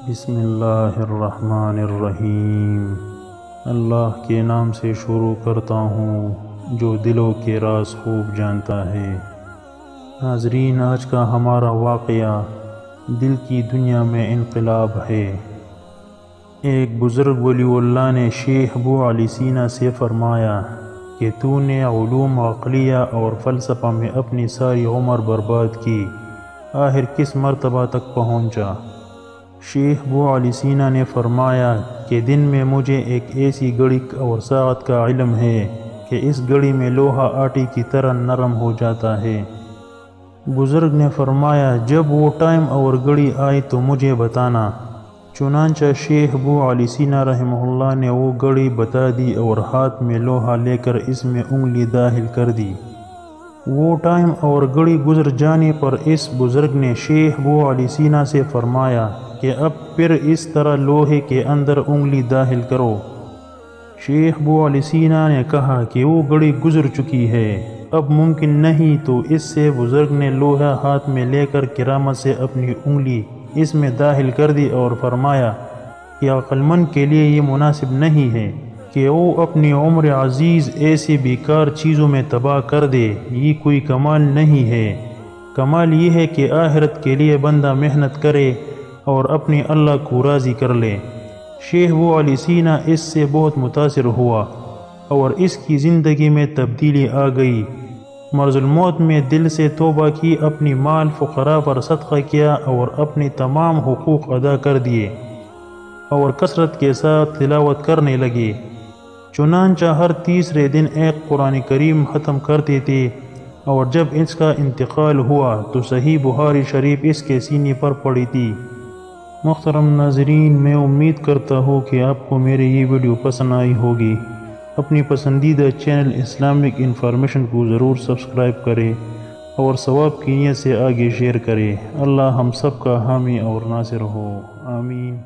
بسم اللہ الرحمن الرحیم۔ اللہ کے نام سے شروع کرتا ہوں جو دلوں کے راز خوب جانتا ہے۔ ناظرین، آج کا ہمارا واقعہ دل کی دنیا میں انقلاب ہے۔ ایک بزرگ ولی اللہ نے شیخ ابو علی سینا سے فرمایا کہ تو نے علوم عقلیہ اور فلسفہ میں اپنی ساری عمر برباد کی، آخر کس مرتبہ تک پہنچا؟ شیخ ابو علی سینا نے فرمایا کہ دن میں مجھے ایک ایسی گھڑی اور ساعت کا علم ہے کہ اس گھڑی میں لوہا آٹے کی طرح نرم ہو جاتا ہے۔ بزرگ نے فرمایا جب وہ ٹائم اور گھڑی آئی تو مجھے بتانا۔ چنانچہ شیخ ابو علی سینا رحمہ اللہ نے وہ گھڑی بتا دی اور ہاتھ میں لوہا لے کر اس میں انگلی داخل کر دی۔ وہ ٹائم اور گھڑی گزر جانے پر اس بزرگ نے شیخ ابو علی سینا سے فرمایا کہ اب پھر اس طرح لوہے کے اندر انگلی داخل کرو۔ شیخ ابو علی سینا نے کہا کہ وہ گھڑی گزر چکی ہے، اب ممکن نہیں، تو اس سے بزرگ نے لوہا ہاتھ میں لے کر کرامت سے اپنی انگلی اس میں داخل کر دی اور فرمایا کہ عقل مند کے لیے یہ مناسب نہیں ہے کہ وہ اپنی عمر عزیز ایسی بیکار چیزوں میں تباہ کر دے، یہ کوئی کمال نہیں ہے۔ کمال یہ ہے کہ آخرت کے لیے بندہ محنت کرے اور اپنے اللہ کو راضی کر لے۔ شیخ ابو علی سینا اس سے بہت متاثر ہوا اور اس کی زندگی میں تبدیلی آ گئی۔ مرض الموت میں دل سے توبہ کی، اپنی مال فقراء پر صدقہ کیا اور اپنے تمام حقوق ادا کر دیے اور کثرت کے ساتھ تلاوت کرنے لگے۔ چنانچہ ہر تیسرے دن ایک قرآن کریم ختم کرتے تھے، اور جب اس کا انتقال ہوا تو صحیح بخاری شریف اس کے سینے پر پڑی تھی۔ محترم ناظرین، میں امید کرتا ہوں کہ آپ کو میری یہ ویڈیو پسند آئی ہوگی۔ اپنی پسندیدہ چینل اسلامک انفارمیشن کو ضرور سبسکرائب کریں اور ثواب کی نیت سے آگے شیئر کریں۔ اللہ ہم سب کا حامی اور ناصر ہو، آمین۔